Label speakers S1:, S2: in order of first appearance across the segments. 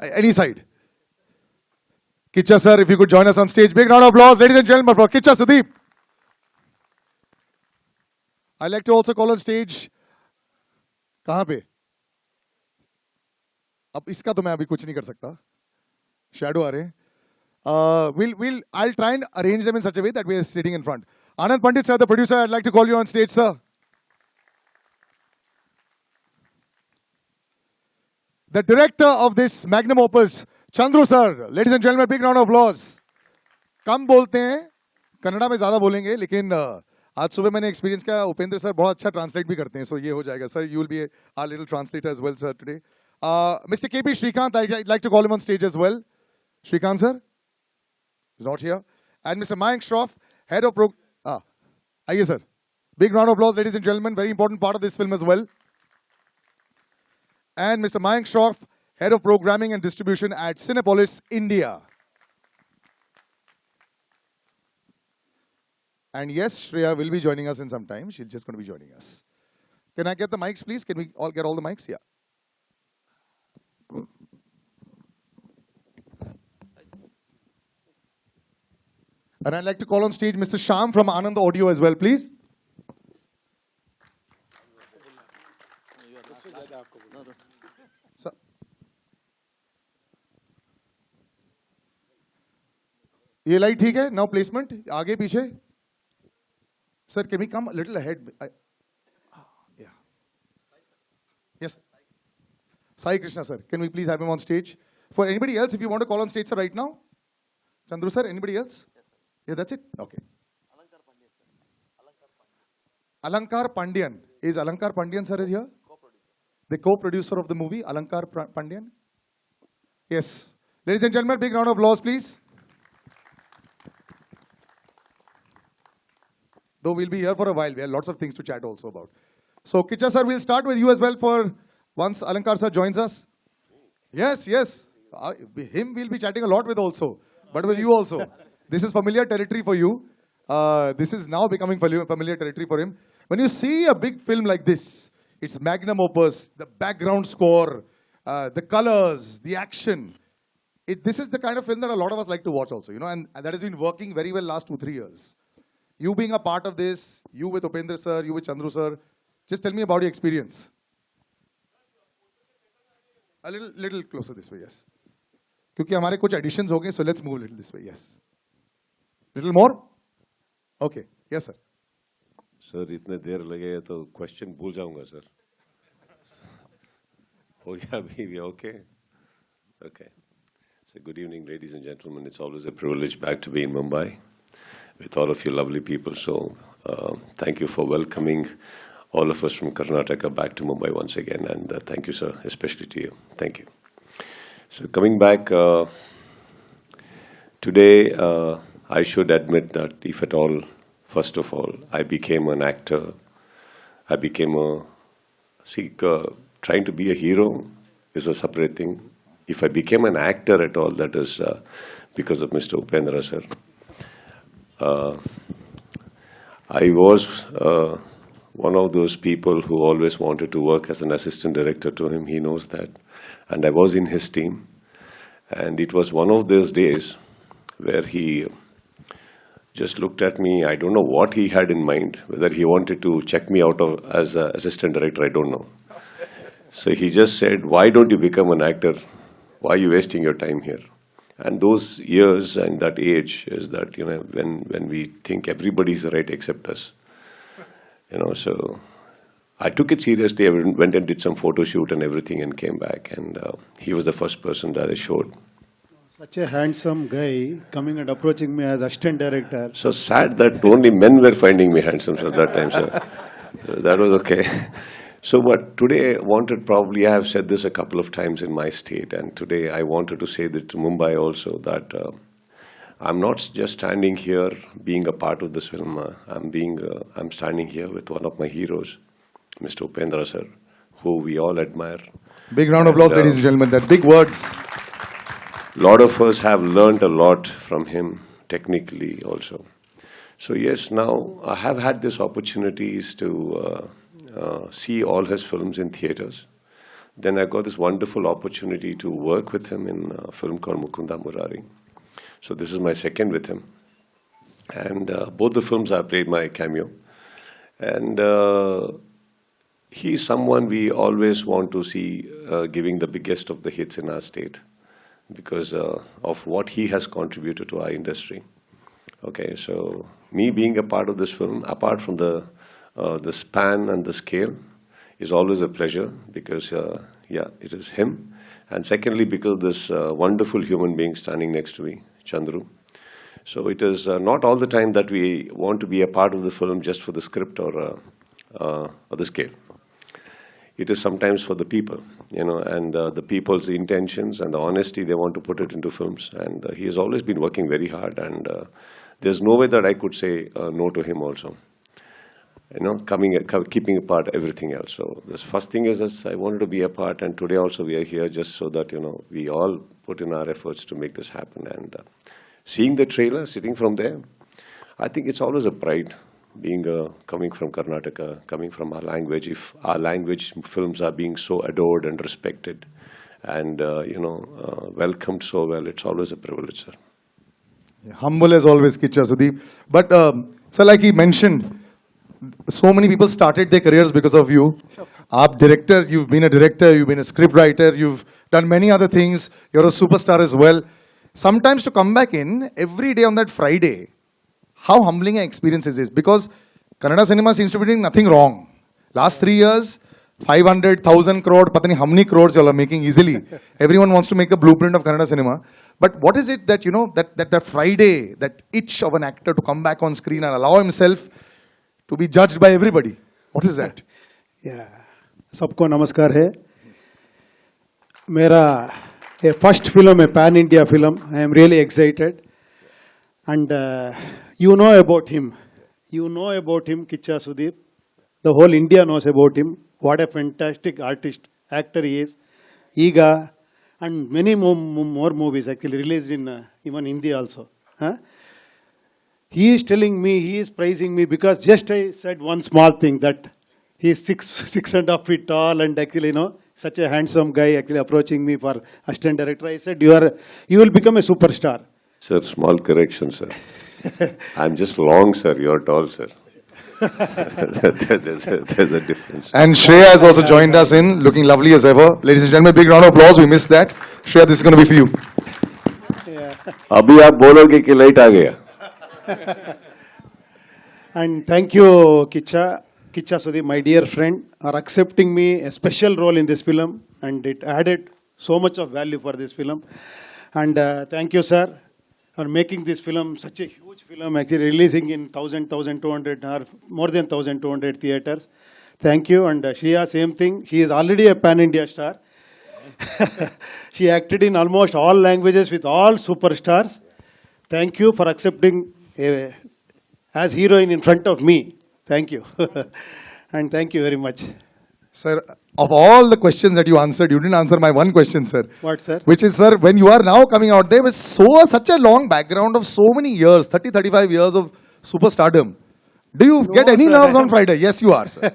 S1: Any side. Kiccha sir, if you could join us on stage. Big round of applause, ladies and gentlemen, for Kiccha Sudeep. I'd like to also call on stage. कहाँ पे? अब इसका तो मैं अभी कुछ नहीं कर सकता. Shadow आ रहे हैं. I'll try and arrange them in such a way that we are sitting in front. Anand Pandit sir, the producer, I'd like to call you on stage, sir. The director of this magnum opus, Chandru sir. Ladies and gentlemen, big round of applause. कम बोलते हैं, कन्नड़ा में ज़्यादा बोलेंगे, लेकिन आज सुबह मैंने experience किया, उपेंद्र सर बहुत अच्छा ट्रांसलेट भी करते हैं, so ये हो जाएगा. Sir, you will be our little translator as well, sir, today. Mr. KP Shrikant, I'd like to call him on stage as well. Shrikant sir is not here. And Mr. Mayank Shroff, head of आइए sir. Big round of applause, ladies and gentlemen. Very important part of this film as well. And Mr. Mayank Shroff, head of programming and distribution at Cinepolis, India. And yes, Shreya will be joining us in some time. She's just going to be joining us. Can I get the mics, please? Can we all get all the mics? Yeah. And I'd like to call on stage Mr. Shyam from Anand Audio as well, please. Sir. ये light ठीक है? Now placement. आगे पीछे. Sir, can we come a little ahead? Yeah. Yes. Sai Krishna, sir. Can we please have him on stage? For anybody else, if you want to call on stage, sir, right now? Chandru, sir, anybody else? Yeah, that's it? Okay. Alankar Pandian. Is Alankar Pandian, sir, is here? The co-producer of the movie, Alankar Pandian? Yes. Ladies and gentlemen, big round of applause, please. Though we'll be here for a while, we have lots of things to chat also about. So, Kiccha sir, we'll start with you as well for once Alankar sir joins us. Yes, yes. Him we'll be chatting a lot with also, but with you also. This is familiar territory for you. This is now becoming familiar territory for him. When you see a big film like this, it's magnum opus, the background score, the colors, the action. This is the kind of film that a lot of us like to watch also, you know, and that has been working very well last 2-3 years. You being a part of this, you with Upendra sir, you with Chandru sir, just tell me about your experience. A little closer this way, yes. क्योंकि हमारे कुछ additions हो गए, so let's move a little this way, yes. Little more? Okay, yes sir.
S2: Sir, इतने देर लगेगा तो question भूल जाऊंगा sir. हो गया अभी, okay? Okay. So good evening, ladies and gentlemen. It's always a privilege back to be in Mumbai with all of you lovely people. So thank you for welcoming all of us from Karnataka back to Mumbai once again. And thank you, sir, especially to you. Thank you. So coming back, today I should admit that if at all, first of all, I became an actor. I became trying to be a hero is a separate thing. If I became an actor at all, that is because of Mr. Upendra, sir. I was one of those people who always wanted to work as an assistant director to him. He knows that. And I was in his team. And it was one of those days where he just looked at me. I don't know what he had in mind, whether he wanted to check me out as an assistant director, I don't know. So he just said, why don't you become an actor? Why are you wasting your time here? And those years and that age is that, you know, when we think everybody's right except us. You know, so I took it seriously. I went and did some photo shoot and everything and came back. And he was the first person that I showed.
S3: Such a handsome guy coming and approaching me as assistant director.
S2: So sad that only men were finding me handsome at that time, sir. So that was okay. So but today I wanted, probably I have said this a couple of times in my state, and today I wanted to say that to Mumbai also, that I'm not just standing here being a part of this film. I'm standing here with one of my heroes, Mr. Upendra sir, who we all admire.
S1: Big round of applause, ladies and gentlemen. That big words.
S2: A lot of us have learned a lot from him, technically also. So yes, now I have had these opportunities to see all his films in theaters. Then I got this wonderful opportunity to work with him in a film called Mukunda Murari. So this is my second with him. And both the films I played my cameo. And he's someone we always want to see giving the biggest of the hits in our state because of what he has contributed to our industry. Okay, so me being a part of this film, apart from the span and the scale, is always a pleasure because, yeah, it is him. And secondly, because this wonderful human being standing next to me, Chandru. So it is not all the time that we want to be a part of the film just for the script or the scale. It is sometimes for the people, you know, and the people's intentions and the honesty they want to put it into films. And he has always been working very hard, and there's no way that I could say no to him also. You know, keeping apart everything else. So the first thing is this, I wanted to be a part, and today also we are here just so that, you know, we all put in our efforts to make this happen. And seeing the trailer, sitting from there, I think it's always a pride being coming from Karnataka, coming from our language. If our language films are being so adored and respected and, you know, welcomed so well, it's always a privilege, sir.
S1: Yeah, humble as always, Kiccha Sudeep. But, sir, like he mentioned, so many people started their careers because of you. Aap director, you've been a director, you've been a script writer, you've done many other things. You're a superstar as well. Sometimes to come back in every day on that Friday, how humbling an experience is this? Because Kannada cinema seems to be doing nothing wrong. Last 3 years, 500,000 crore, patani how many crores you all are making easily. Everyone wants to make a blueprint of Kannada cinema. But what is it that, you know, that Friday, that itch of an actor to come back on screen and allow himself to be judged by everybody? What is that?
S3: Yeah. सबको नमस्कार है. मेरा ये first film, a pan India film. I am really excited. And you know about him. You know about him, Kiccha Sudeep. The whole India knows about him. What a fantastic artist, actor he is. Iga. And many more movies actually released in even India also. Huh? He is telling me, he is praising me because just I said one small thing that he is 6.5 feet tall and actually, you know, such a handsome guy actually approaching me for assistant director. I said, you will become a superstar.
S2: Sir, small correction, sir. I'm just long, sir. You're tall, sir. there's a difference.
S1: And Shreya has also joined us in, looking lovely as ever. Ladies and gentlemen, big round of applause. We missed that. Shreya, this is going to be for you.
S2: अभी आप बोलोगे कि light आ गया.
S3: And thank you, Kiccha Sudeep, my dear friend, are accepting me a special role in this film, and it added so much of value for this film. And thank you, sir, for making this film such a huge film, actually releasing in 1,200 or more than 1,200 theaters. Thank you. And Shriya, same thing. She is already a pan-India star. She acted in almost all languages with all superstars. Thank you for accepting as heroine in front of me. Thank you. And thank you very much.
S1: Sir, of all the questions that you answered, you didn't answer my one question, sir.
S3: What, sir?
S1: Which is, sir, when you are now coming out there with such a long background of so many years, 30, 35 years of superstardom, do you get any nerves on Friday? Yes, you are, sir.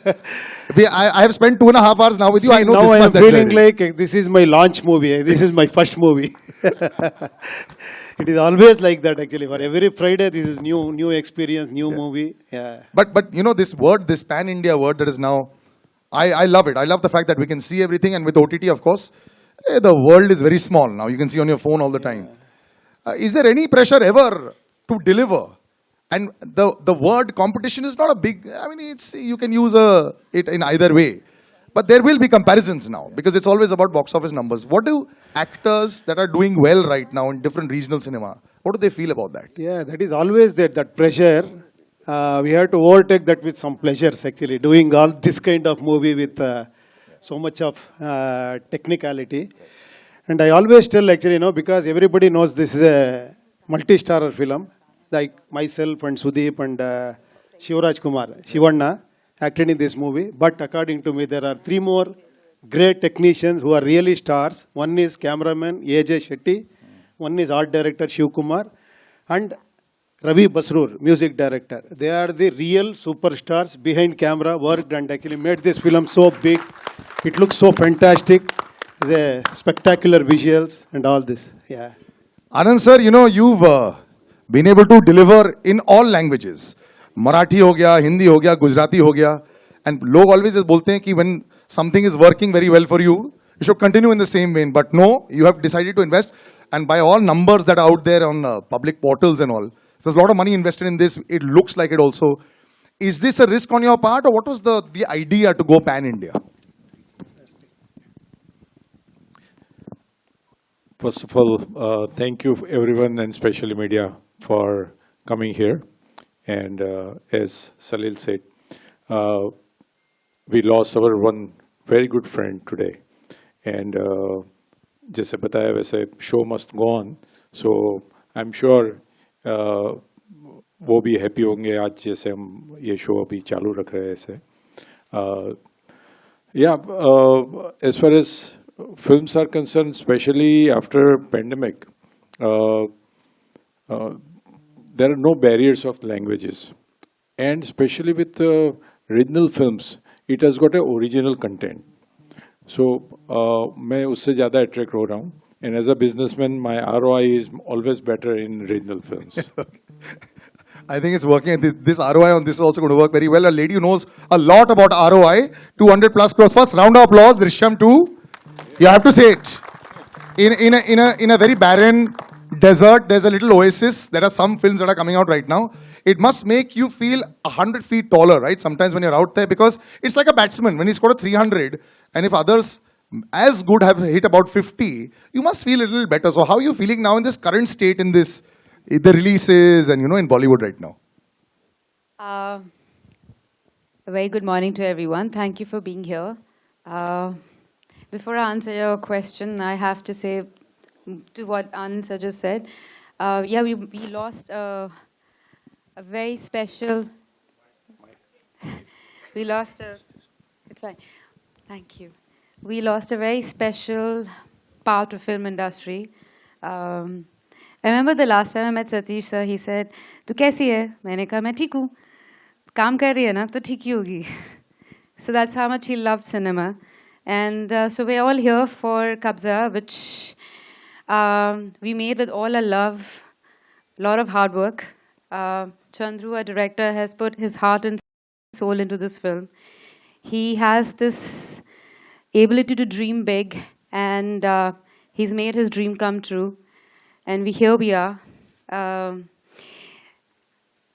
S1: I have spent 2.5 hours now with you. I know
S3: now
S1: this
S3: I
S1: much
S3: am
S1: that
S3: feeling
S1: there is.
S3: like this is my launch movie. This is my first movie. It is always like that, actually. For every Friday, this is new experience, new movie. Yeah.
S1: But you know, this word, this pan-India word that is now, I love it. I love the fact that we can see everything, and with OTT, of course, the world is very small now. You can see on your phone all the time. Is there any pressure ever to deliver? And the word competition is not a big, I mean, it's, you can use it in either way. But there will be comparisons now, because it's always about box office numbers. What do actors that are doing well right now in different regional cinema, what do they feel about that?
S3: Yeah, that is always there, that pressure. We have to overtake that with some pleasures, actually. Doing all this kind of movie with so much of technicality. And I always tell, actually, you know, because everybody knows this is a multi-starrer film, like myself and Sudeep and Shivraj Kumar, Shivanna, acted in this movie. But according to me, there are 3 more great technicians who are really stars. One is cameraman A.J. Shetty, one is art director Shiv Kumar, and Ravi Basrur, music director. They are the real superstars behind camera, worked and actually made this film so big. It looks so fantastic. The spectacular visuals and all this. Yeah.
S1: Anand sir, you know, you've been able to deliver in all languages. Marathi ho gaya, Hindi ho gaya, Gujarati ho gaya. And log always bolte hain ki when something is working very well for you, you should continue in the same vein. But no, you have decided to invest. And by all numbers that are out there on public portals and all, there's a lot of money invested in this. It looks like it also. Is this a risk on your part, or what was the idea to go pan-India?
S4: First of all, thank you everyone and especially media for coming here. And as Salil said, we lost our one very good friend today. And जैसे बताया वैसे show must go on. So I'm sure वो भी happy होंगे आज जैसे हम ये show अभी चालू रख रहे हैं ऐसे. Yeah, as far as films are concerned, especially after pandemic, there are no barriers of languages, and especially with regional films, it has got a original content. So मैं उससे ज़्यादा attract हो रहा हूँ, and as a businessman, my ROI is always better in regional films.
S1: I think it's working. This ROI on this is also going to work very well. A lady who knows a lot about ROI, 200 plus crores. First round of applause, Drishyam 2. You have to say it. In a very barren desert, there's a little oasis. There are some films that are coming out right now. It must make you feel 100 feet taller, right? Sometimes when you're out there, because it's like a batsman. When he scored a 300, and if others as good have hit about 50, you must feel a little better. So how are you feeling now in this current state, in this, the releases and, you know, in Bollywood right now?
S5: A very good morning to everyone. Thank you for being here. Before I answer your question, I have to say to what Anand sir just said. Yeah, we lost a very special. It's fine. Thank you. We lost a very special part of film industry. I remember the last time I met Satish sir, he said, "Tu kaisi hai?" मैंने कहा मैं ठीक हूँ. काम कर रही है ना तो ठीक ही होगी. So that's how much he loved cinema. And so we're all here for Kabzaa, which we made with all our love, a lot of hard work. Chandru, our director, has put his heart and soul into this film. He has this ability to dream big, and he's made his dream come true. And here we are.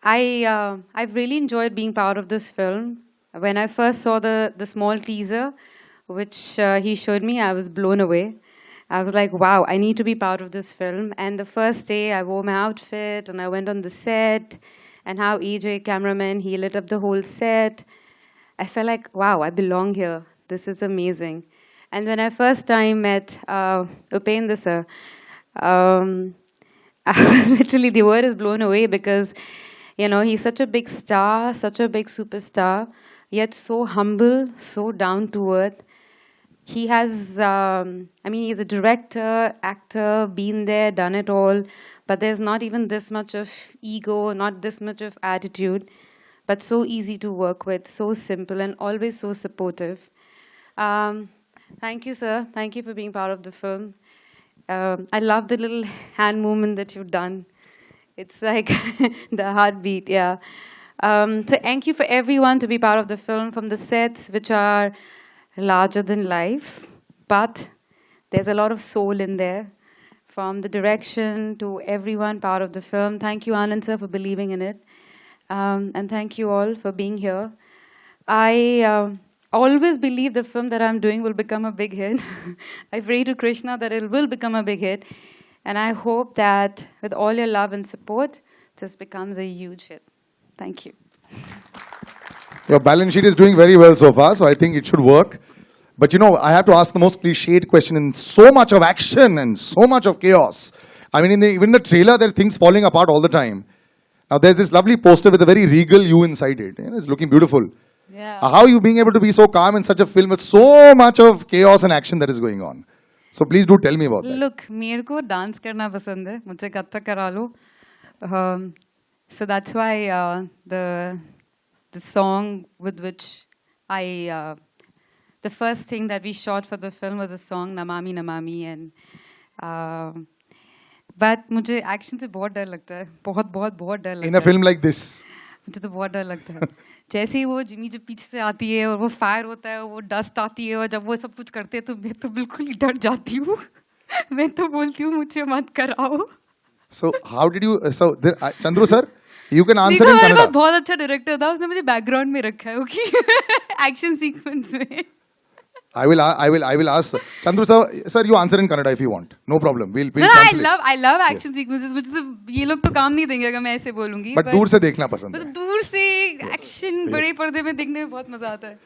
S5: I've really enjoyed being part of this film. When I first saw the small teaser, which he showed me, I was blown away. I was like, wow, I need to be part of this film. And the first day, I wore my outfit, and I went on the set, and how EJ, cameraman, he lit up the whole set. I felt like, wow, I belong here. This is amazing. And when I first time met Upendra sir, literally the word is blown away because, you know, he's such a big star, such a big superstar, yet so humble, so down to earth. He has, I mean, he's a director, actor, been there, done it all, but there's not even this much of ego, not this much of attitude, but so easy to work with, so simple, and always so supportive. Thank you, sir. Thank you for being part of the film. I love the little hand movement that you've done. It's like the heartbeat, yeah. So thank you for everyone to be part of the film, from the sets, which are larger than life, but there's a lot of soul in there. From the direction to everyone part of the film. Thank you, Anand sir, for believing in it. And thank you all for being here. I always believe the film that I'm doing will become a big hit. I pray to Krishna that it will become a big hit. And I hope that with all your love and support, this becomes a huge hit. Thank you.
S1: Your balance sheet is doing very well so far, so I think it should work. But you know, I have to ask the most cliched question. In so much of action and so much of chaos, I mean, even in the trailer, there are things falling apart all the time. Now, there's this lovely poster with a very regal you inside it. You know, it's looking beautiful.
S5: Yeah.
S1: How are you being able to be so calm in such a film with so much of chaos and action that is going on? So please do tell me about that.
S5: Look, मेरे को dance करना पसंद है. मुझे कथक करा लो. So that's why the song with which I the first thing that we shot for the film was a song Namami Namami, and but मुझे action से बहुत डर लगता है, बहुत डर लगता है.
S1: In a film like this.
S5: मुझे तो बहुत डर लगता है. जैसे ही वो जिमी जब पीछे से आती है और वो फायर होता है, वो डस्ट आती है और जब वो सब कुछ करते हैं तो मैं तो बिल्कुल ही डर जाती हूँ. मैं तो बोलती हूँ मुझे मत कराओ.
S1: So how did you? So Chandru sir, you can answer
S5: देखो
S1: in
S5: मेरे पास
S1: Kannada.
S5: बहुत अच्छा डायरेक्टर था, उसने मुझे बैकग्राउंड में रखा है, ओके, एक्शन सीक्वेंस में.
S1: I will ask Chandru sir, you answer in Kannada if you want. No problem. We'll
S5: No,
S1: translate.
S5: I love action sequences, मुझे ये लोग तो काम नहीं देंगे अगर मैं ऐसे बोलूँगी.
S1: But दूर से देखना पसंद है.
S5: मतलब दूर से एक्शन बड़े पर्दे में देखने में बहुत मजा आता है.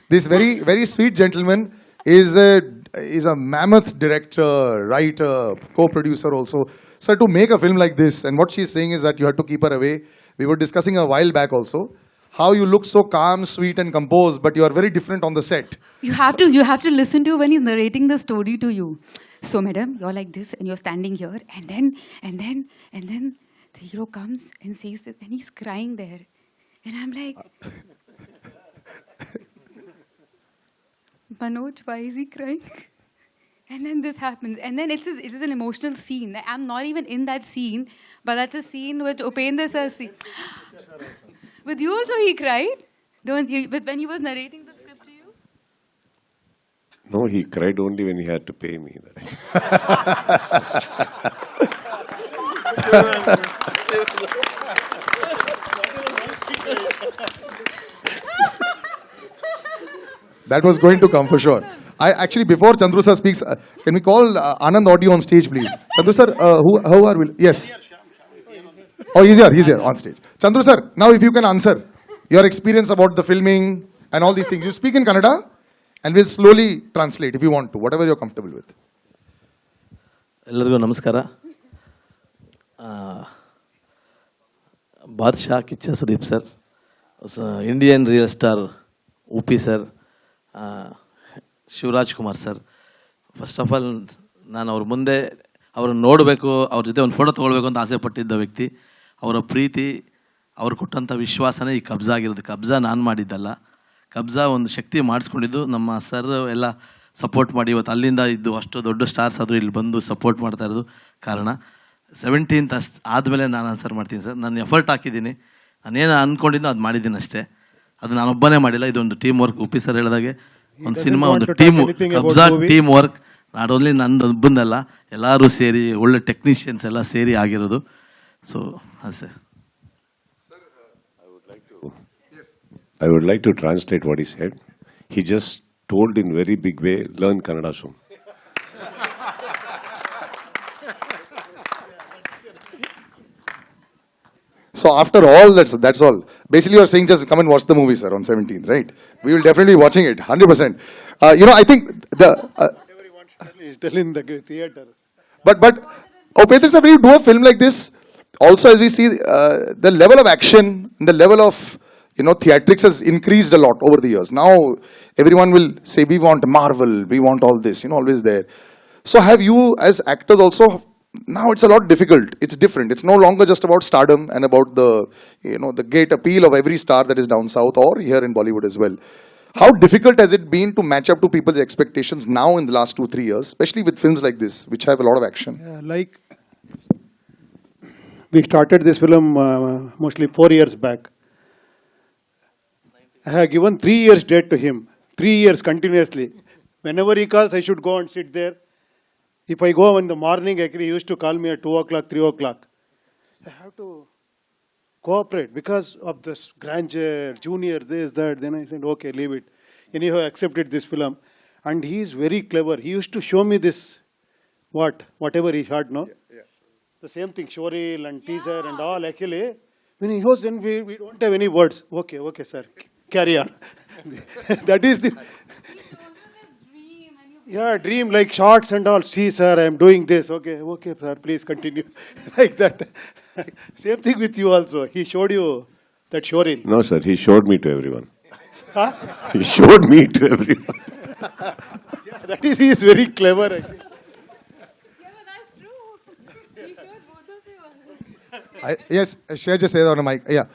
S1: This very sweet gentleman is a mammoth director, writer, co-producer also. Sir, to make a film like this, and what she's saying is that you had to keep her away. We were discussing a while back also how you look so calm, sweet, and composed, but you are very different on the set.
S5: You have to listen to when he's narrating the story to you. So, madam, you're like this, and you're standing here, and then the hero comes and says this, and he's crying there, and I'm like, Manoj, why is he crying? And then this happens, and then it is an emotional scene. I'm not even in that scene, but that's a scene which Upendra sir see. With you also he cried, don't you? But when he was narrating the script to you.
S2: No, he cried only when he had to pay me.
S1: That was going to come for sure. I actually, before Chandru sir speaks, can we call Anand Audio on stage, please? Chandru sir, how are we? Yes. Oh, he's here on stage. Chandru sir, now if you can answer your experience about the filming and all these things. You speak in Kannada, and we'll slowly translate if you want to, whatever you're comfortable with.
S6: ಎಲ್ಲರಿಗೂ ನಮಸ್ಕಾರ. Badshah Kichcha Sudeep sir, Indian real star Uppi sir, Shivaraj Kumar sir. First of all ನಾನು ಅವ್ರ ಮುಂದೆ ಅವ್ರನ್ನ ನೋಡಬೇಕು, ಅವ್ರ ಜೊತೆ ಒಂದು ಫೋಟೋ ತೊಗೊಳ್ಬೇಕು ಅಂತ ಆಸೆ ಪಟ್ಟಿದ್ದ ವ್ಯಕ್ತಿ. ಅವರ ಪ್ರೀತಿ, ಅವ್ರು ಕೊಟ್ಟಂಥ ವಿಶ್ವಾಸನೇ ಈ ಕಬ್ಜಾ ಆಗಿರೋದು. ಕಬ್ಜಾ ನಾನು ಮಾಡಿದ್ದಲ್ಲ, ಕಬ್ಜಾ ಒಂದು ಶಕ್ತಿ ಮಾಡಿಸ್ಕೊಂಡಿದ್ದು ನಮ್ಮ ಸರ್ ಎಲ್ಲ ಸಪೋರ್ಟ್ ಮಾಡಿ ಇವತ್ತು ಅಲ್ಲಿಂದ ಇದ್ದು ಅಷ್ಟು ದೊಡ್ಡ ಸ್ಟಾರ್ಸ್ ಆದರೂ ಇಲ್ಲಿ ಬಂದು ಸಪೋರ್ಟ್ ಮಾಡ್ತಾ ಇರೋದು ಕಾರಣ. 17th ಅಷ್ಟು ಆದಮೇಲೆ ನಾನು ಆನ್ಸರ್ ಮಾಡ್ತೀನಿ ಸರ್. ನಾನು ಎಫರ್ಟ್ ಹಾಕಿದ್ದೀನಿ, ನಾನೇನು ಅಂದ್ಕೊಂಡಿದ್ದೋ ಅದು ಮಾಡಿದ್ದೀನಿ ಅಷ್ಟೇ. ಅದು ನಾನೊಬ್ಬನೇ ಮಾಡಿಲ್ಲ, ಇದೊಂದು ಟೀಮ್ ವರ್ಕ್. ಉಪಿ ಸರ್ ಹೇಳಿದಾಗೆ ಒಂದು ಸಿನಿಮಾ ಒಂದು ಕಬ್ಜಾ ಟೀಮ್ ವರ್ಕ್. ನಾಟ್ ಓನ್ಲಿ ನಂದು ಒಬ್ಬಂದಲ್ಲ, ಎಲ್ಲರೂ ಸೇರಿ ಒಳ್ಳೆ ಟೆಕ್ನಿಷಿಯನ್ಸ್ ಎಲ್ಲ ಸೇರಿ ಆಗಿರೋದು. ಸೊ ಅದು sir.
S2: I would like to translate what he said. He just told in very big way, learn Kannada soon.
S1: So after all, that's all. Basically, you're saying just come and watch the movie, sir, on 17th, right? We will definitely be watching it, 100%. I think
S3: He's still in the theater.
S1: But Upendra sir, when you do a film like this, also as we see, the level of action, the level of theatrics has increased a lot over the years. Now everyone will say we want Marvel, we want all this, always there. So have you as actors also? Now it's a lot difficult. It's different. It's no longer just about stardom and about the the gate appeal of every star that is down south or here in Bollywood as well. How difficult has it been to match up to people's expectations now in the last 2-3 years, especially with films like this, which have a lot of action?
S3: Yeah, like we started this film mostly 4 years back. I have given 3 years date to him, 3 years continuously. Whenever he calls, I should go and sit there. If I go in the morning, actually, he used to call me at 2 o'clock, 3 o'clock. I have to cooperate because of this grandeur, junior, this, that. Then I said, okay, leave it. Anyhow, I accepted this film. And he is very clever. He used to show me this, whatever he had, no?
S1: Yeah.
S3: The same thing, showreel and teaser and all. Actually, when he goes, then we don't have any words. Okay, sir, carry on. That is the... Yeah, dream like shots and all. See, sir, I am doing this. Okay, sir, please continue. Like that. Same thing with you also. He showed you that showreel.
S2: No, sir, he showed me to everyone.
S3: Huh?
S2: He showed me to everyone.
S3: Yeah, that is, he is very clever. I think.
S5: Yeah, but that's true. He showed both of you.
S1: Yes, Shreya just said on the mic. Yeah.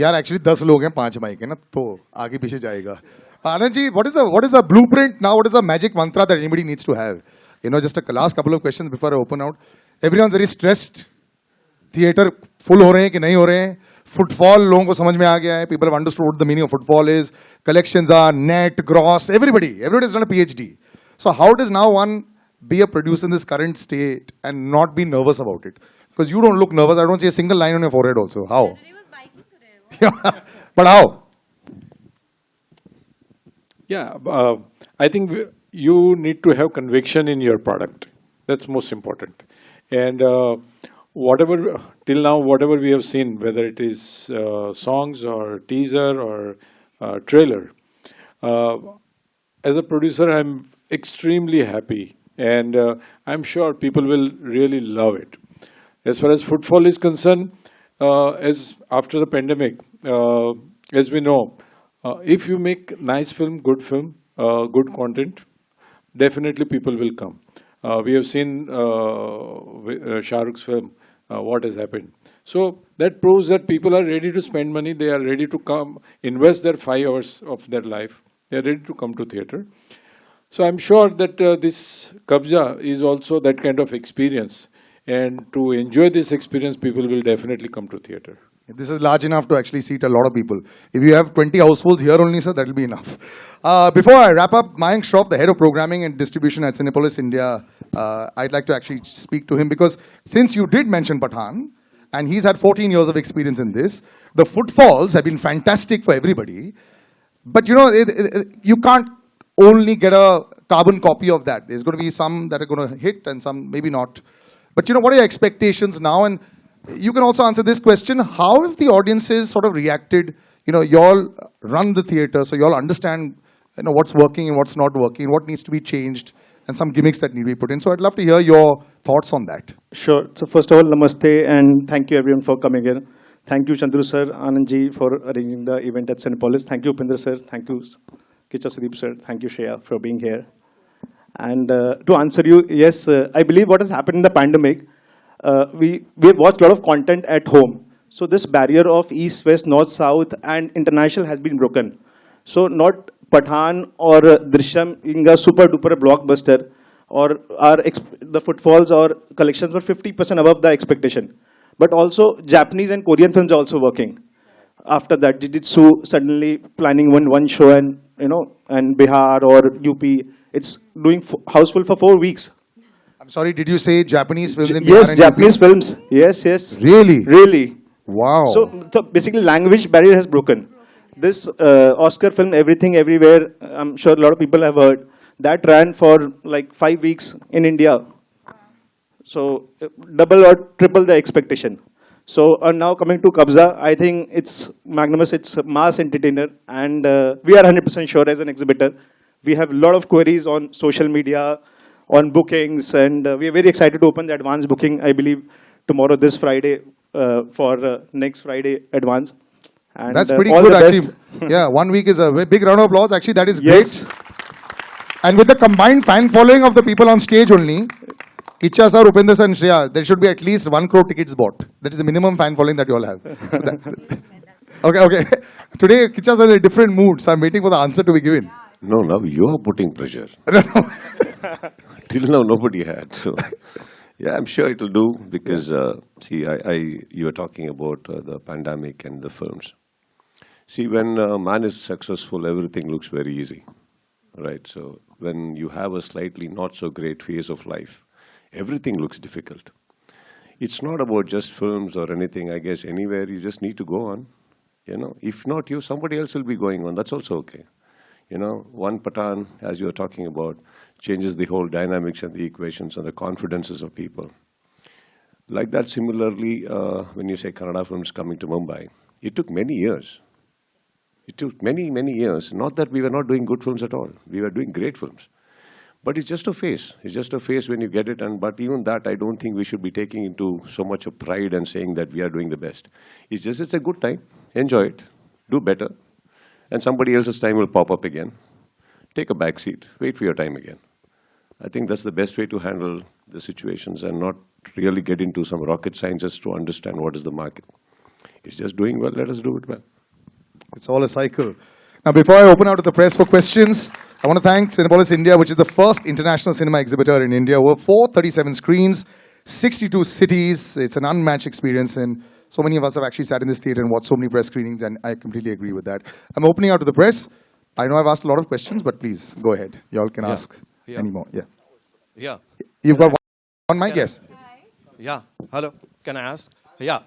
S1: यार actually 10 लोग हैं, 5 mic है ना, तो आगे पीछे जाएगा. Anandji, what is the blueprint now? What is the magic mantra that anybody needs to have? You know, just a last couple of questions before I open out. Everyone's very stressed. Theater full हो रहे हैं कि नहीं हो रहे हैं? Footfall लोगों को समझ में आ गया है. People have understood what the meaning of footfall is. Collections are net, gross. Everybody's done a PhD. So how does now one be a producer in this current state and not be nervous about it? Because you don't look nervous. I don't see a single line on your forehead also. How? But how?
S4: Yeah, I think you need to have conviction in your product. That's most important. And whatever, till now, whatever we have seen, whether it is songs or teaser or trailer, as a producer, I'm extremely happy. And I'm sure people will really love it. As far as footfall is concerned, as after the pandemic, as we know, if you make nice film, good content, definitely people will come. We have seen Shah Rukh's film, what has happened. So that proves that people are ready to spend money. They are ready to come, invest their 5 hours of their life. They are ready to come to theater. So I'm sure that this Kabzaa is also that kind of experience. And to enjoy this experience, people will definitely come to theater.
S1: This is large enough to actually seat a lot of people. If you have 20 households here only, sir, that will be enough. Before I wrap up, Mayank Shroff, the head of programming and distribution at Cinepolis India, I'd like to actually speak to him because since you did mention Pathan, and he's had 14 years of experience in this, the footfalls have been fantastic for everybody. But you know, you can't only get a carbon copy of that. There's going to be some that are going to hit and some maybe not. But you know, what are your expectations now? And you can also answer this question. How have the audiences sort of reacted? You know, you all run the theater, so you all understand, you know, what's working and what's not working, what needs to be changed, and some gimmicks that need to be put in. So I'd love to hear your thoughts on that.
S7: Sure. So first of all, namaste, and thank you everyone for coming here. Thank you, Chandru sir, Anandji, for arranging the event at Cinepolis. Thank you, Upinder sir. Thank you, Kiccha Sudeep sir. Thank you, Shreya, for being here. And to answer you, yes, I believe what has happened in the pandemic, we watched a lot of content at home. So this barrier of East, West, North, South, and international has been broken. So not Pathan or Drishyam being a super duper blockbuster, or the footfalls or collections were 50% above the expectation. But also Japanese and Korean films are also working. After that, Jujitsu suddenly planning one show, and and Bihar or UP, it's doing houseful for 4 weeks.
S1: I'm sorry, did you say Japanese films in Bihar
S7: Yes,
S1: and
S7: Japanese
S1: UP?
S7: films. Yes.
S1: Really?
S7: Really.
S1: Wow.
S7: So basically language barrier has broken. This Oscar film, Everything Everywhere, I'm sure a lot of people have heard, that ran for like 5 weeks in India. So double or triple the expectation. So now coming to Kabzaa, I think it's magnanimous, it's a mass entertainer, and we are 100% sure as an exhibitor. We have a lot of queries on social media, on bookings, and we are very excited to open the advance booking, I believe, tomorrow, this Friday, for next Friday advance. And
S1: that's pretty
S7: all
S1: good,
S7: the
S1: actually.
S7: best.
S1: Yeah, 1 week is a big round of applause. Actually, that is
S7: Yes.
S1: great. And with the combined fan following of the people on stage only, Kiccha sir, Upinder sir, and Shreya, there should be at least 1 crore tickets bought. That is the minimum fan following that you all have. So okay. Today, Kiccha sir is in a different mood, so I'm waiting for the answer to be given.
S2: No, now you're putting pressure. Till now, nobody had. So, yeah, I'm sure it'll do because, see, you were talking about the pandemic and the films. See, when a man is successful, everything looks very easy, right? So when you have a slightly not so great phase of life, everything looks difficult. It's not about just films or anything. I guess anywhere you just need to go on. If not you, somebody else will be going on. That's also okay. One Pathan, as you were talking about, changes the whole dynamics and the equations and the confidences of people. Like that, similarly, when you say Kannada films coming to Mumbai, it took many years. It took many, many years. Not that we were not doing good films at all. We were doing great films. But it's just a phase. It's just a phase when you get it. But even that, I don't think we should be taking into so much of pride and saying that we are doing the best. It's a good time. Enjoy it. Do better. And somebody else's time will pop up again. Take a back seat. Wait for your time again. I think that's the best way to handle the situations and not really get into some rocket science just to understand what is the market. It's just doing well. Let us do it well.
S1: It's all a cycle. Now, before I open out to the press for questions, I want to thank Cinepolis India, which is the first international cinema exhibitor in India. Over 437 screens, 62 cities. It's an unmatched experience, and so many of us have actually sat in this theater and watched so many press screenings, and I completely agree with that. I'm opening out to the press. I know I've asked a lot of questions, but please, go ahead. You all can ask any more. Yeah.
S8: Yeah.
S1: You've got one mic, yes?
S8: Yeah. Hello. Can I ask? Yeah.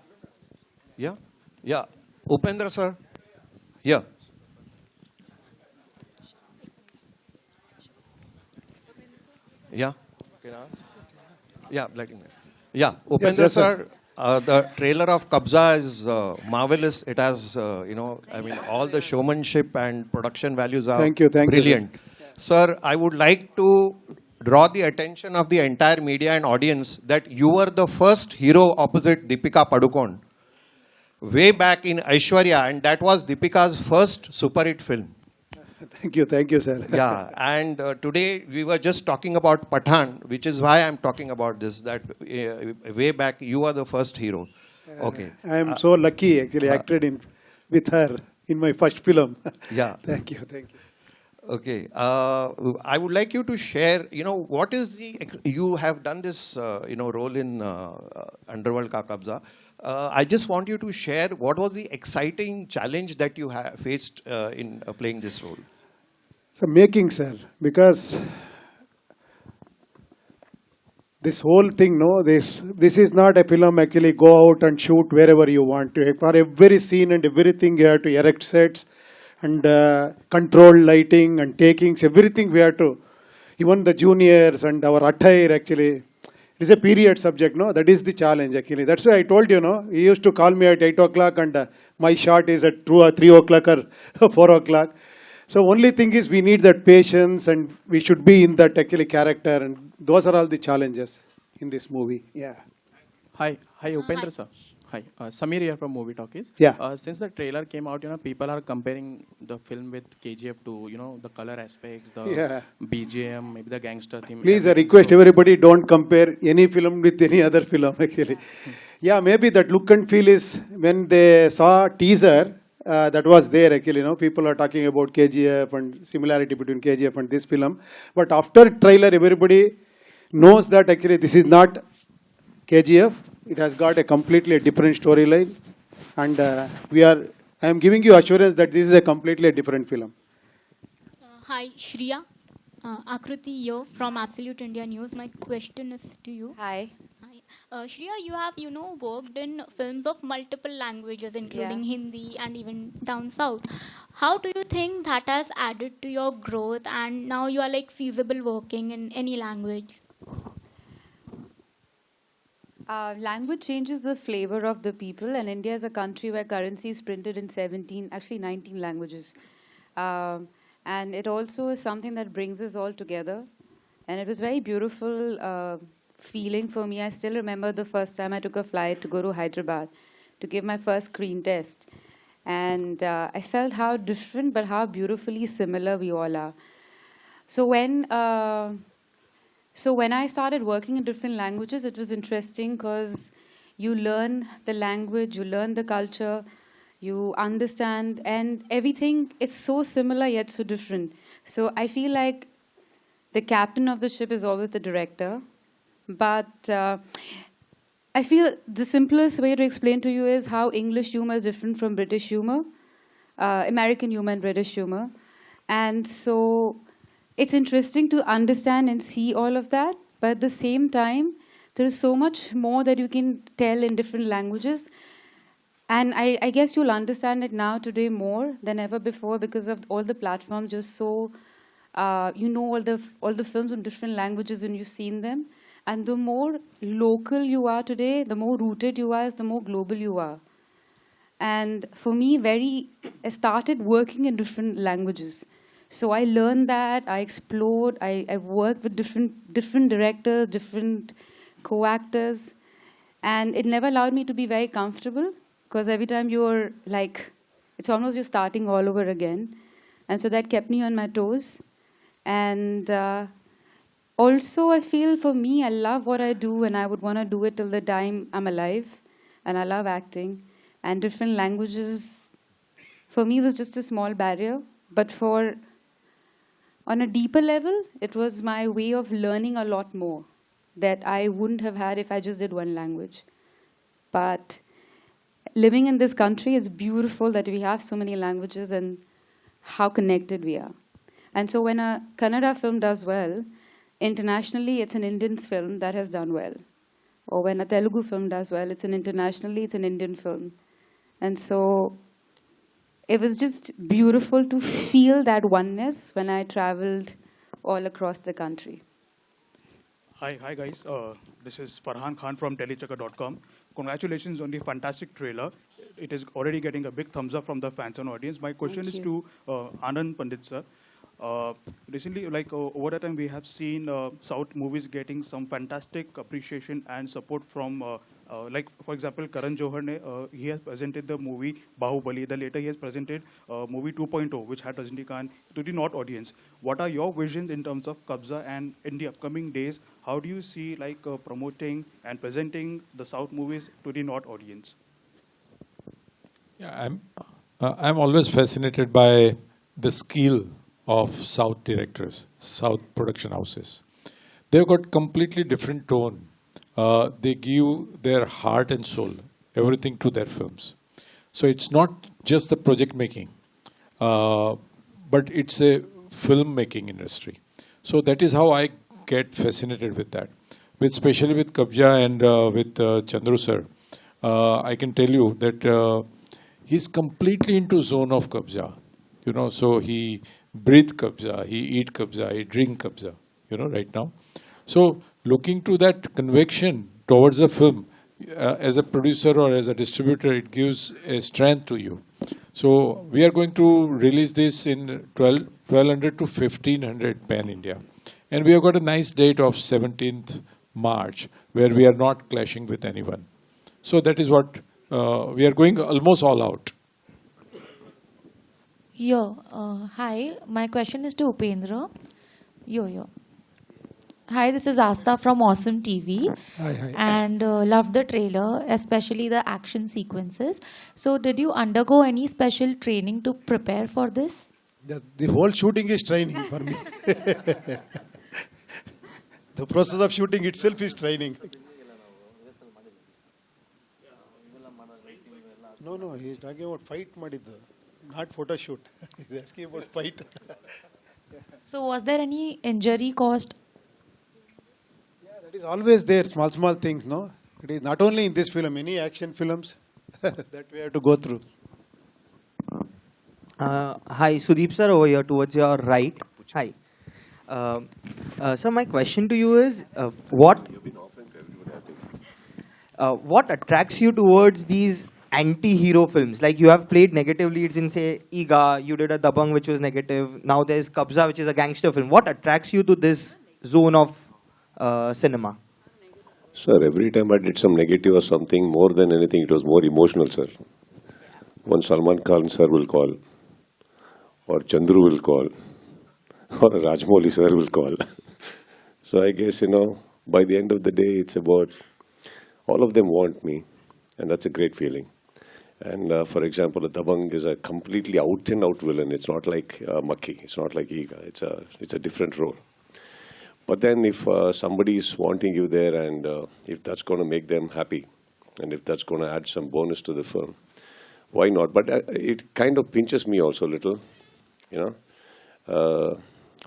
S8: Yeah. Yeah. Upendra sir. Yeah. Yeah. Can I ask? Yeah. Yeah. Upendra
S3: yes,
S8: sir. The trailer of Kabzaa is marvelous. It has, all the showmanship and production values are
S3: Thank you,
S8: brilliant. Sir, I would like to draw the attention of the entire media and audience that you were the first hero opposite Deepika Padukone way back in Aishwarya, and that was Deepika's first super hit film.
S3: Thank you, sir.
S8: Yeah, and today we were just talking about Pathan, which is why I'm talking about this, that way back you are the first hero. Okay.
S3: I am so lucky, actually, acted with her in my first film.
S8: Yeah.
S3: Thank you.
S8: Okay. I would like you to share, what is you have done this, role in Underworld Ka Kabzaa. I just want you to share what was the exciting challenge that you have faced in playing this role.
S3: So making, sir, because this whole thing, this is not a film actually go out and shoot wherever you want to. For every scene and everything you have to erect sets and control lighting and takings, everything we have to, even the juniors and our attire actually. It is a period subject, that is the challenge actually. That's why I told you, he used to call me at 8 o'clock and my shot is at 2 or 3 o'clock or 4 o'clock. So only thing is we need that patience and we should be in that actually character, and those are all the challenges in this movie. Yeah.
S9: Hi, Upendra sir. Hi, Samir here from Movie Talkies.
S3: Yeah.
S9: Since the trailer came out, people are comparing the film with KGF to, the color aspects, the BGM, maybe the gangster theme.
S3: Please, I request everybody don't compare any film with any other film actually. Yeah, maybe that look and feel is when they saw teaser, that was there actually, people are talking about KGF and similarity between KGF and this film. But after trailer, everybody knows that actually this is not KGF. It has got a completely different storyline, and I am giving you assurance that this is a completely different film.
S10: Hi, Shriya. Akruti here from Absolute India News. My question is to you.
S5: Hi.
S10: Shriya, you have, worked in films of multiple languages, including Hindi and even down south. How do you think that has added to your growth, and now you are feasible working in any language?
S5: Language changes the flavor of the people, and India is a country where currency is printed in 19 languages. And it also is something that brings us all together. And it was very beautiful feeling for me. I still remember the first time I took a flight to go to Hyderabad to give my first screen test. And I felt how different but how beautifully similar we all are. So when I started working in different languages, it was interesting because you learn the language, you learn the culture, you understand, and everything is so similar yet so different. So I feel like the captain of the ship is always the director. But I feel the simplest way to explain to you is how English humor is different from British humor, American humor and British humor. And so it's interesting to understand and see all of that, but at the same time, there is so much more that you can tell in different languages. And I guess you'll understand it now today more than ever before because of all the platforms just so, all the films in different languages and you've seen them. And the more local you are today, the more rooted you are, the more global you are. And for me, I started working in different languages. So I learned that, I explored, I worked with different directors, different co-actors, and it never allowed me to be very comfortable because every time you're it's almost you're starting all over again. And so that kept me on my toes. And also I feel for me, I love what I do and I would want to do it till the time I'm alive. And I love acting. And different languages, for me, was just a small barrier. But on a deeper level, it was my way of learning a lot more that I wouldn't have had if I just did one language. But living in this country, it's beautiful that we have so many languages and how connected we are. And so when a Kannada film does well, internationally, it's an Indian film that has done well. Or when a Telugu film does well, it's an Indian film. And so it was just beautiful to feel that oneness when I traveled all across the country.
S11: Hi guys. This is Farhan Khan from TeleChecker.com. Congratulations on the fantastic trailer. It is already getting a big thumbs up from the fans and audience. My question is to Anand Pandit sir. Recently, over the time, we have seen South movies getting some fantastic appreciation and support from, for example, Karan Johar, he has presented the movie Bahubali. The later he has presented movie 2.0, which had Rajinikanth to the North audience. What are your visions in terms of Kabzaa, and in the upcoming days, how do you see promoting and presenting the South movies to the North audience?
S4: Yeah, I'm always fascinated by the skill of South directors, South production houses. They've got completely different tone. They give their heart and soul, everything to their films. So it's not just the project making, but it's a film-making industry. So that is how I get fascinated with that. Especially with Kabzaa and with Chandru sir, I can tell you that he's completely into zone of Kabzaa. You know, so he breathe Kabzaa, he eat Kabzaa, he drink Kabzaa, you know, right now. So looking to that conviction towards the film, as a producer or as a distributor, it gives a strength to you. So we are going to release this in 1200 to 1500 pan-India. And we have got a nice date of 17th March, where we are not clashing with anyone. So that is what we are going almost all out.
S12: Hi, my question is to Upendra. Hi, this is Asta from Awesome TV.
S3: Hi.
S12: And loved the trailer, especially the action sequences. So did you undergo any special training to prepare for this?
S3: The whole shooting is training for me. The process of shooting itself is training. No, he's talking about fight madiddu, not photo shoot. He's asking about fight.
S12: So was there any injury caused?
S3: Yeah, that is always there, small things, no? It is not only in this film, any action films that we have to go through.
S13: Hi, Sudeep sir, over here towards your right. Hi. So my question to you is, what attracts you towards these anti-hero films? Like, you have played negative leads in, say, Iga, you did a Dabang which was negative, now there's Kabzaa which is a gangster film. What attracts you to this zone of cinema?
S2: Sir, every time I did some negative or something, more than anything, it was more emotional, sir. One Salman Khan sir will call, or Chandru will call, or Rajmouli sir will call. So I guess, by the end of the day, it's about, all of them want me, and that's a great feeling. And for example, Dabang is a completely out-and-out villain. It's not like Makki, it's not like Iga, it's a different role. But then if somebody is wanting you there, and if that's going to make them happy, and if that's going to add some bonus to the film, why not? But it kind of pinches me also a little,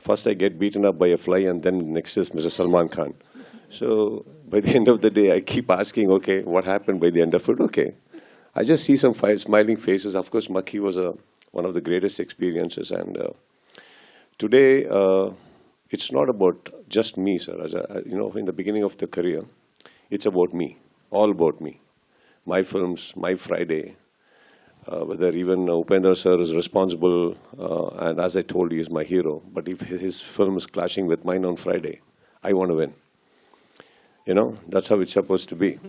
S2: First I get beaten up by a fly, and then next is Mr. Salman Khan. So by the end of the day, I keep asking, okay, what happened by the end of it? Okay. I just see some smiling faces. Of course, Makki was one of the greatest experiences. And today, it's not about just me, sir. As in the beginning of the career, it's about me, all about me. My films, my Friday, whether even Upendra sir is responsible, and as I told you, he's my hero. But if his film is clashing with mine on Friday, I want to win. That's how it's supposed to be.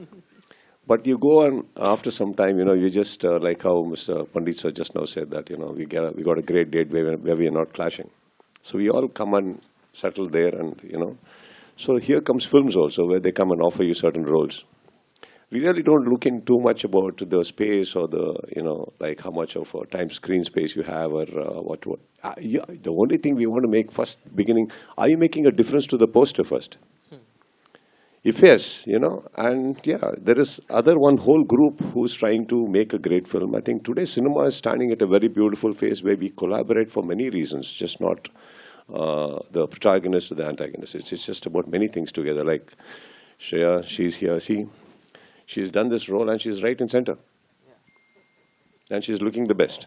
S2: But you go on after some time, you just, like how Mr. Pandit sir just now said that, we got a great date where we are not clashing. So we all come and settle there, and, So here comes films also, where they come and offer you certain roles. we really don't look in too much about the space or the, you know, like how much of time screen space you have or what. Yeah, the only thing we want to make first beginning, are you making a difference to the poster first? If yes, you know, and yeah, there is other one whole group who's trying to make a great film. I think today cinema is standing at a very beautiful phase where we collaborate for many reasons, just not the protagonist or the antagonist. It's just about many things together. Like Shreya, she's here. She's done this role and she's right in center. And she's looking the best.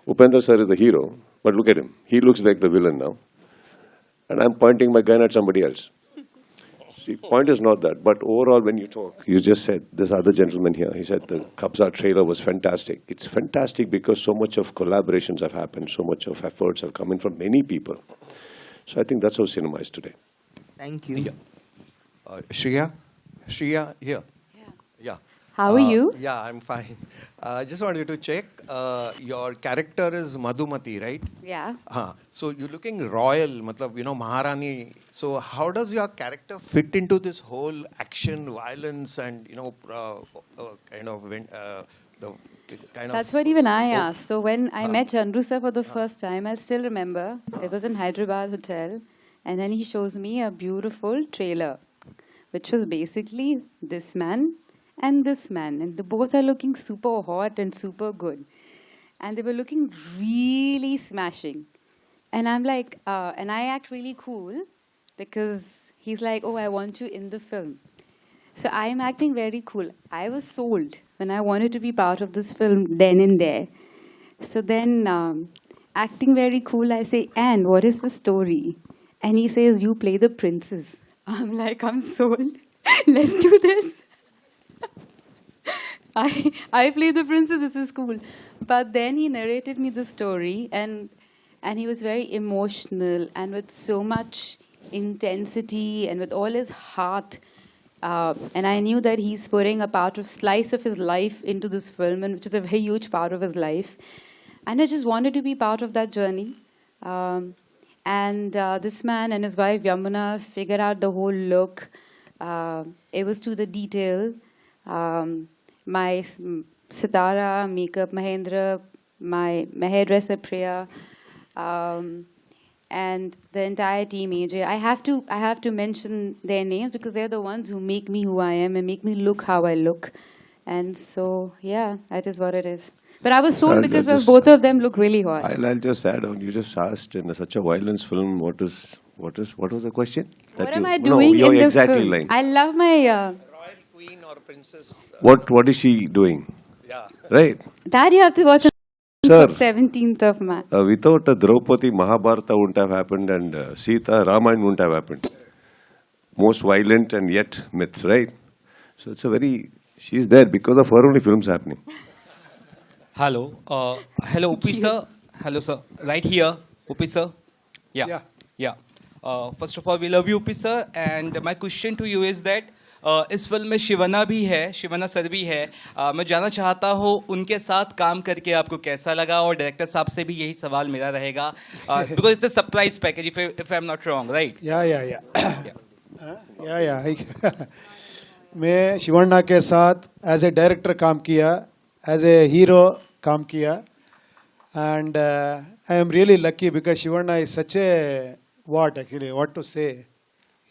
S2: Upendra sir is the hero, but look at him. He looks like the villain now. And I'm pointing my gun at somebody else. See, point is not that, but overall when you talk, you just said, this other gentleman here, he said the Kabzaa trailer was fantastic. It's fantastic because so much of collaborations have happened, so much of efforts have come in from many people. So I think that's how cinema is today.
S13: Thank you.
S8: Yeah. Shreya, here. Yeah.
S5: How are you?
S8: Yeah, I'm fine. Just wanted to check, your character is Madhumati, right?
S5: Yeah.
S8: So you're looking royal, matlab, you know, Maharani. So how does your character fit into this whole action, violence, and you know,
S5: That's what even I asked. So when I met Chandru sir for the first time, I still remember it was in Hyderabad hotel, and then he shows me a beautiful trailer, which was basically this man and this man, and the both are looking super hot and super good, and they were looking really smashing, and I'm like, and I act really cool because he's like, oh, I want you in the film. So I am acting very cool. I was sold when I wanted to be part of this film then and there. So then, acting very cool, I say, and what is the story? And he says, you play the princess. I'm like, I'm sold. Let's do this. I play the princess, this is cool. But then he narrated me the story, and he was very emotional and with so much intensity and with all his heart. And I knew that he's putting a slice of his life into this film, and which is a very huge part of his life. And I just wanted to be part of that journey. And this man and his wife Yamuna figured out the whole look. It was to the detail. My sitara, makeup, Mahendra, my hairdresser Priya, and the entire team, AJ. I have to mention their names because they're the ones who make me who I am and make me look how I look. And so, yeah, that is what it is. But I was sold because of both of them look really hot.
S2: I'll just add on. You just asked in such a violence film. What was the question?
S5: What am I doing in the
S2: exactly
S5: film?
S2: Lying.
S5: I love my
S8: royal queen or princess.
S2: What is she doing?
S8: Yeah.
S2: Right.
S5: that you have to watch on
S2: Sir,
S5: 17th of March.
S2: without a Draupadi, Mahabharata wouldn't have happened, and Sita, Ramayana wouldn't have happened. Most violent and yet myth, right? So it's she's there because of her only films happening.
S14: Hello. Hello, Upi sir. Hello, sir. Right here, Upi sir. Yeah. First of all, we love you, Upi sir. And my question to you is that इस film में शिवना भी है, Shivna sir भी है. मैं जानना चाहता हूँ उनके साथ काम करके आपको कैसा लगा, और डायरेक्टर साहब से भी यही सवाल मेरा रहेगा. Because it's a surprise package, if I'm not wrong, right?
S3: Yeah. मैं शिवन्ना के साथ एज ए डायरेक्टर काम किया, एज ए हीरो काम किया, and I am really lucky because Shivanna is such a what to say,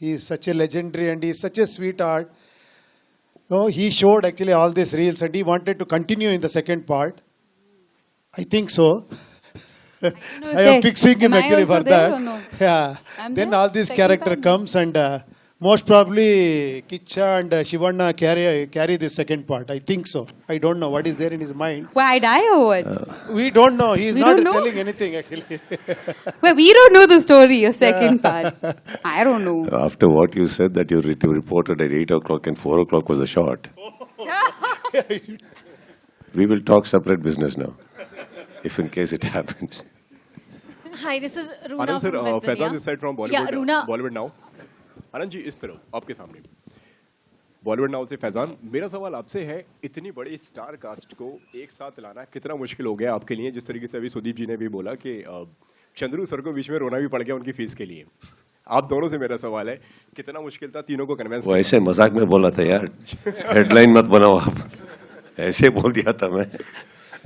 S3: he is such a legendary and he is such a sweetheart. No, he showed actually all these reels and he wanted to continue in the second part. I think so. I am fixing him actually for that. No? Yeah. Then all this character comes and most probably Kiccha and Shivanna carry the second part. I think so. I don't know what is there in his mind.
S5: Why die or what?
S3: We don't know. He is not telling anything actually.
S5: Well, we don't know the story of second part. I don't know.
S2: After what you said that you reported at 8 o'clock and 4 o'clock was a shot. We will talk separate business now, if in case it happens.
S15: Hi, this is Runa
S16: Anand sir,
S15: from
S16: Faizan this side from Bollywood.
S15: Yeah, Runa.
S16: Bollywood Now. Anand ji, इस तरह आपके सामने Bollywood now से फैजान, मेरा सवाल आपसे है, इतनी बड़ी स्टार कास्ट को एक साथ लाना कितना मुश्किल हो गया आपके लिए? जिस तरीके से अभी सुदीप जी ने भी बोला कि चंद्रू सर को बीच में रोना भी पड़ गया उनकी फीस के लिए. आप दोनों से मेरा सवाल है, कितना मुश्किल था तीनों को कन्विंस
S2: वो ऐसे मजाक में बोला था यार, हेडलाइन मत बनाओ आप, ऐसे बोल दिया था मैं,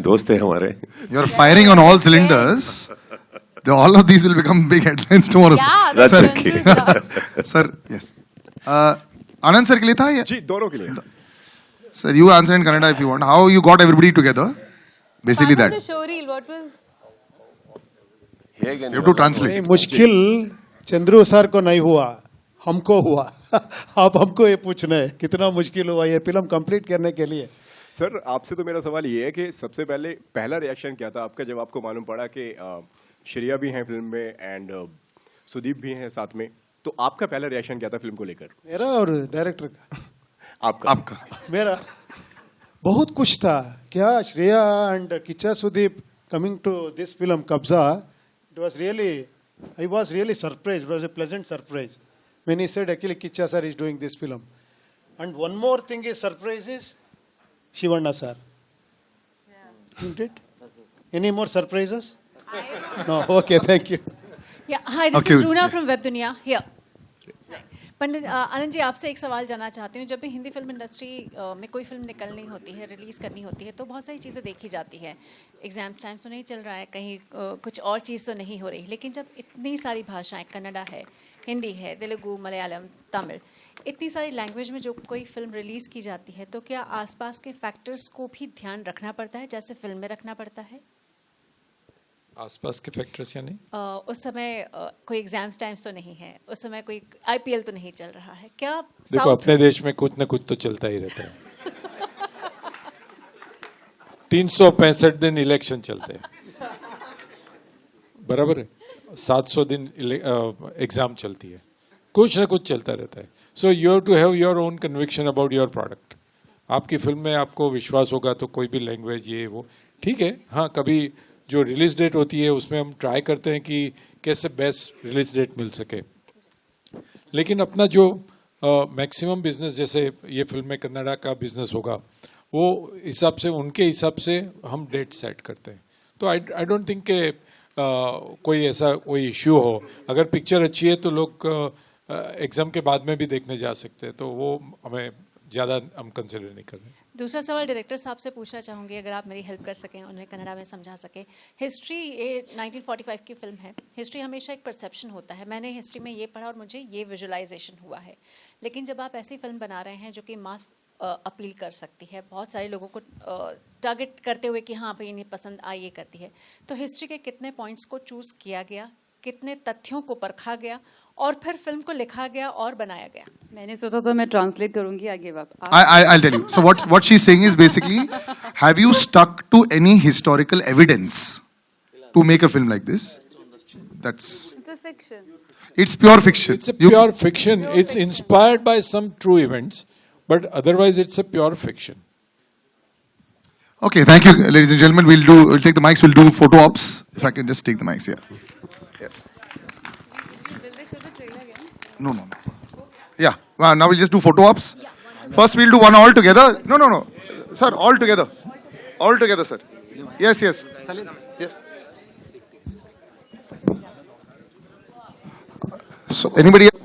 S2: दोस्त है हमारे.
S1: You're firing on all cylinders. All of these will become big headlines tomorrow.
S5: Yeah,
S2: that's
S1: sir.
S2: okay.
S1: Sir, yes. Anand sir के लिए था या?
S16: जी, दोनों के लिए.
S1: Sir, you answer in Kannada if you want. How you got everybody together? Basically that.
S5: The showreel, what was?
S1: You have to translate.
S3: नहीं, मुश्किल Chandru sir को नहीं हुआ, हमको हुआ. आप हमको ये पूछना है कितना मुश्किल हुआ ये फिल्म कंप्लीट करने के लिए.
S16: सर, आपसे तो मेरा सवाल ये है कि सबसे पहले पहला रिएक्शन क्या था आपका जब आपको मालूम पड़ा कि श्रेया भी हैं फिल्म में एंड सुदीप भी हैं साथ में, तो आपका पहला रिएक्शन क्या था फिल्म को लेकर?
S3: मेरा और डायरेक्टर का.
S1: आपका.
S3: मेरा बहुत कुछ था. क्या Shreya and Kichcha Sudeep coming to this film Kabzaa, it was really, I was really surprised. It was a pleasant surprise when he said actually Kiccha sir is doing this film. And one more thing is surprise is Shivana sir. Isn't it? Any more surprises? No. Okay, thank you.
S15: Yeah, hi, this is Runa from Web Dunia here. पंडित आनंद जी, आपसे एक सवाल जानना चाहती हूँ. जब भी Hindi film industry में कोई फिल्म निकलनी होती है, रिलीज़ करनी होती है, तो बहुत सारी चीज़ें देखी जाती है. एग्जाम्स टाइम्स तो नहीं चल रहा है, कहीं कुछ और चीज़ तो नहीं हो रही. लेकिन जब इतनी सारी भाषाएं, कन्नड़ा है, हिंदी है, तेलुगु, मलयालम, तमिल, इतनी सारी लैंग्वेज में जो कोई फिल्म रिलीज़ की जाती है, तो क्या आसपास के फैक्टर्स को भी ध्यान रखना पड़ता है जैसे फिल्म में रखना पड़ता है?
S4: आसपास के फैक्टर्स यानी
S15: उस समय कोई एग्जाम्स टाइम्स तो नहीं है, उस समय कोई आईपीएल तो नहीं चल रहा है. क्या
S4: देखो, अपने देश में कुछ न कुछ तो चलता ही रहता है. 365 दिन इलेक्शन चलते हैं, बराबर है. 700 दिन एग्जाम चलती है, कुछ न कुछ चलता रहता है. So you have to have your own conviction about your product. आपकी फिल्म में आपको विश्वास होगा तो कोई भी लैंग्वेज ये वो ठीक है. हाँ, कभी जो रिलीज डेट होती है उसमें हम ट्राई करते हैं कि कैसे बेस्ट रिलीज डेट मिल सके. लेकिन अपना जो मैक्सिमम बिजनेस, जैसे ये फिल्म में कन्नड़ा का बिजनेस होगा, वो हिसाब से, उनके हिसाब से हम डेट सेट करते हैं. तो आई डोंट थिंक के कोई ऐसा कोई इश्यू हो. अगर पिक्चर अच्छी है तो लोग एग्जाम के बाद में भी देखने जा सकते हैं, तो वो हमें ज़्यादा हम कंसिडर नहीं कर रहे.
S15: दूसरा सवाल डायरेक्टर साहब से पूछना चाहूँगी, अगर आप मेरी हेल्प कर सकें, उन्हें कन्नड़ा में समझा सकें. हिस्ट्री, ये 1945 की फिल्म है. हिस्ट्री हमेशा एक परसेप्शन होता है. मैंने हिस्ट्री में ये पढ़ा और मुझे ये विजुअलाइजेशन हुआ है. लेकिन जब आप ऐसी फिल्म बना रहे हैं जो कि मास अपील कर सकती है, बहुत सारे लोगों को टारगेट करते हुए कि हाँ भाई इन्हें पसंद आ ये करती है, तो हिस्ट्री के कितने पॉइंट्स को चूज़ किया गया, कितने तथ्यों को परखा गया और फिर फिल्म को लिखा गया और बनाया गया?
S5: मैंने सोचा था मैं ट्रांसलेट करूंगी आगे.
S1: I'll tell you. So what she's saying is basically, have you stuck to any historical evidence to make a film like this? It's
S5: a fiction.
S1: It's pure fiction.
S4: It's a pure fiction. It's inspired by some true events, but otherwise it's a pure fiction.
S1: Okay, thank you, ladies and gentlemen. We'll take the mics. We'll do photo ops. If I can just take the mics here. Yes.
S5: Will they show the trailer again?
S1: No. Yeah. Well, now we'll just do photo ops. First, we'll do one all together. No. Sir, all together. All together, sir. Yes. Yes. So, anybody else?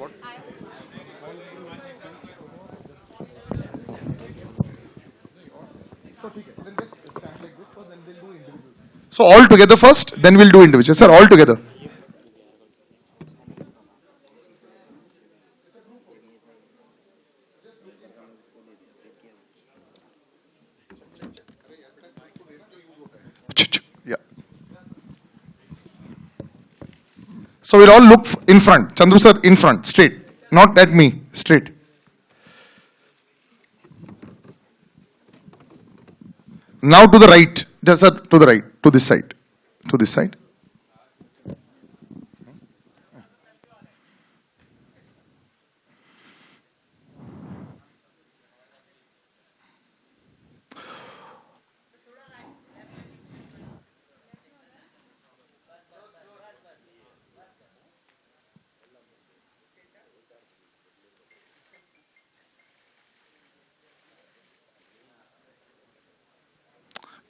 S1: So, all together first, then we'll do individual. Sir, all together. Yeah. So we'll all look in front. Chandru sir, in front, straight. Not at me, straight. Now to the right. Just sir, to the right. To this side. To this side.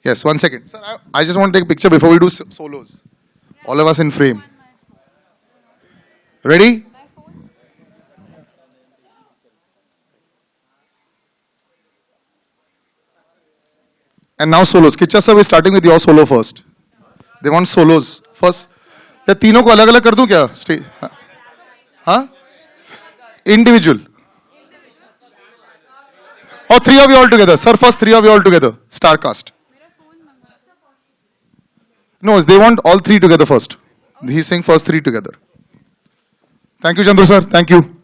S1: Yes, 1 second. Sir, I just want to take a picture before we do solos. All of us in frame. Ready? And now solos. Kiccha sir, we're starting with your solo first. They want solos first. या तीनों को अलग अलग कर दूं क्या? हाँ? Individual. Or three of you all together. Sir, first three of you all together. Star cast. No, they want all three together first. He's saying first three together. Thank you, Chandru sir. Thank you.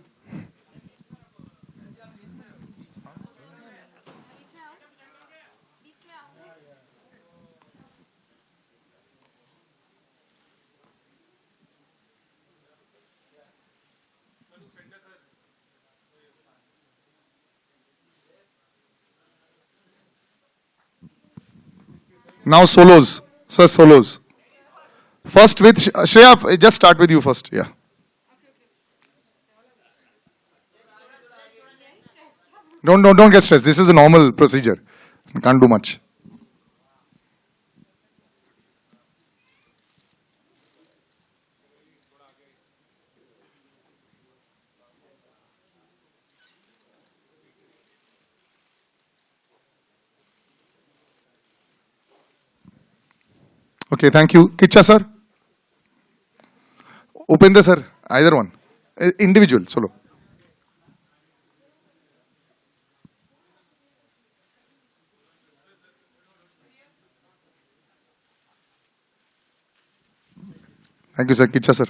S1: Now solos. Sir, solos. First with Shreya, just start with you first. Yeah. Don't get stressed. This is a normal procedure. Can't do much. Okay, thank you. Kiccha sir. Upendra sir. Either one. Individual, solo. Thank you, sir. Kiccha sir.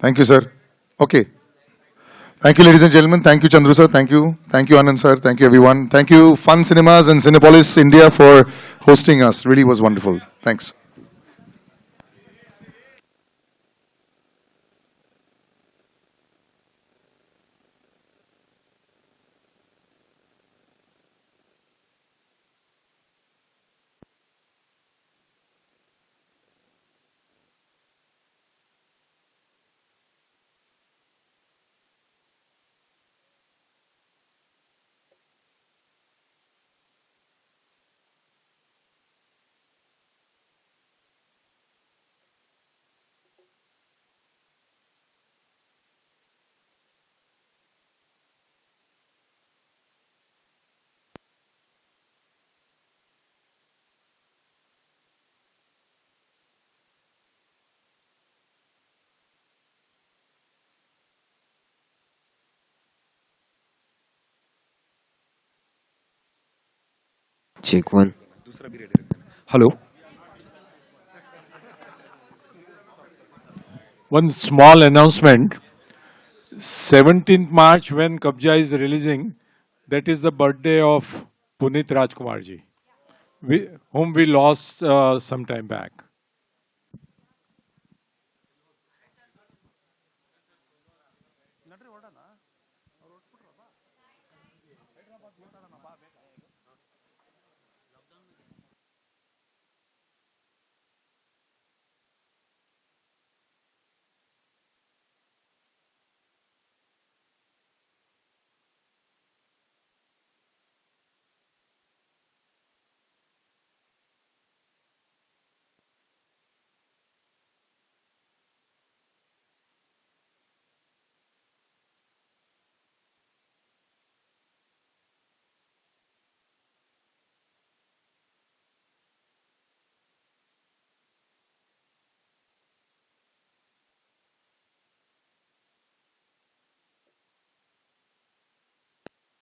S1: Thank you, sir. Okay. Thank you, ladies and gentlemen. Thank you, Chandru sir. Thank you. Thank you, Anand sir. Thank you, everyone. Thank you, Fun Cinemas and Cinepolis India for hosting us. Really was wonderful. Thanks.
S17: Check one.
S4: Hello. One small announcement. 17th March, when Kabzaa is releasing, that is the birthday of Puneet Rajkumar ji, whom we lost some time back.